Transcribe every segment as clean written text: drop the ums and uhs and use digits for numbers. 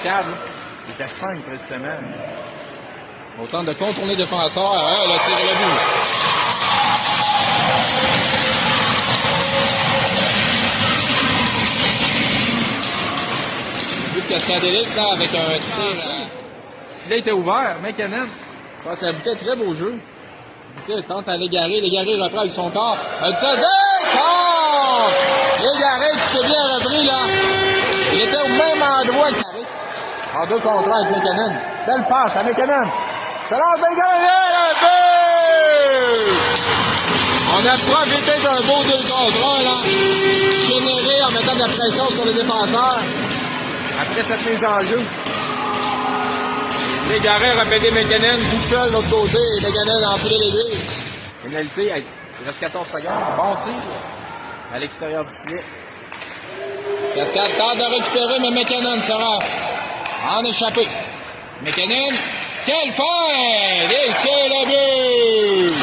Cascade, là. Il était 5 précisément. On tente de contourner le défenseur. Le tir est le but. But de Cascadélique, là, avec un tir. Le filet était ouvert. McKinnon. C'est un Boutet très beau jeu. Boutet tente à Légaré. Légaré reprend avec son corps. Un tir. Corps! Légaré qui s'est bien repris, là. Il était au même endroit que Carré. En 2 contre 1 avec McKinnon. Belle passe à McKinnon. Ça lance McKinnon. Un but! On a profité d'un beau 2 contre 1, là. Généré en mettant de la pression sur les défenseurs. Après cette mise en jeu. Légaré a pédé McKinnon tout seul de l'autre côté. Et McKinnon a enfilé les billes. Pénalité, il reste 14 secondes. Bon tir à l'extérieur du filet. Cascade tente de récupérer, mais McKinnon sera en échappé. McKinnon, quelle feinte! Et c'est le but!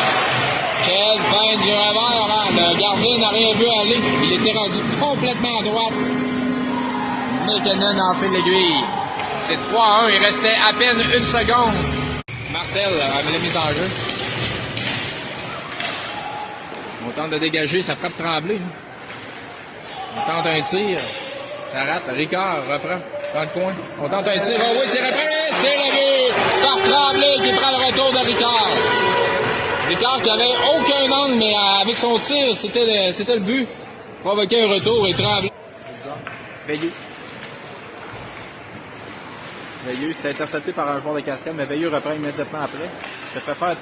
Quelle feinte du revers, hein? Le gardien n'a rien vu aller. Il était rendu complètement à droite. McKinnon enfile l'aiguille. C'est 3-1, il restait à peine 1 seconde. Martel avait la mise en jeu. On tente de dégager, ça frappe Tremblay. On tente un tir. Ça rate. Ricard reprend dans le coin. On tente un tir. Oh oui, c'est repris. C'est le but par Tremblay qui prend le retour de Ricard. Ricard qui avait aucun angle, mais avec son tir, c'était le but. Provoquer un retour et Tremblay. Veilleux, c'était intercepté par un joueur de Cascade, mais Veilleux reprend immédiatement après. Ça fait faire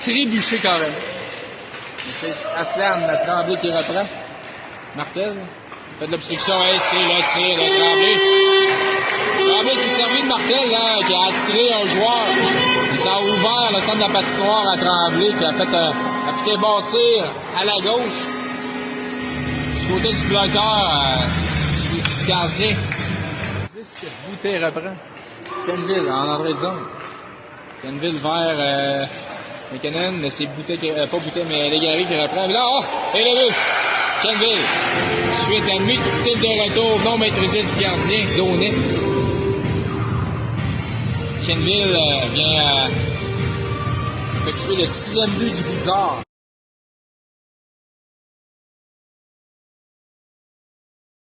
trébucher quand même. Et c'est Aslan, le Tremblay qui reprend. Martel fait de l'obstruction. Et c'est le tir de Tremblay. Tremblay s'est servi de Martel, là, qui a attiré un joueur. Il s'est ouvert le centre de la patinoire à Tremblay, qui a fait appliquer un bon tir à la gauche. Du côté du bloqueur, du gardien. Boutet reprend. Kenville en entrée de zone. Kenville vers McKinnon, c'est Boutet pas Boutet, mais Légaré qui reprend. Mais là, et le but! Kenville, suite à une multitude de retours non maîtrisés du gardien, Daunet. Kenville vient effectuer le 6e but du Blizzard.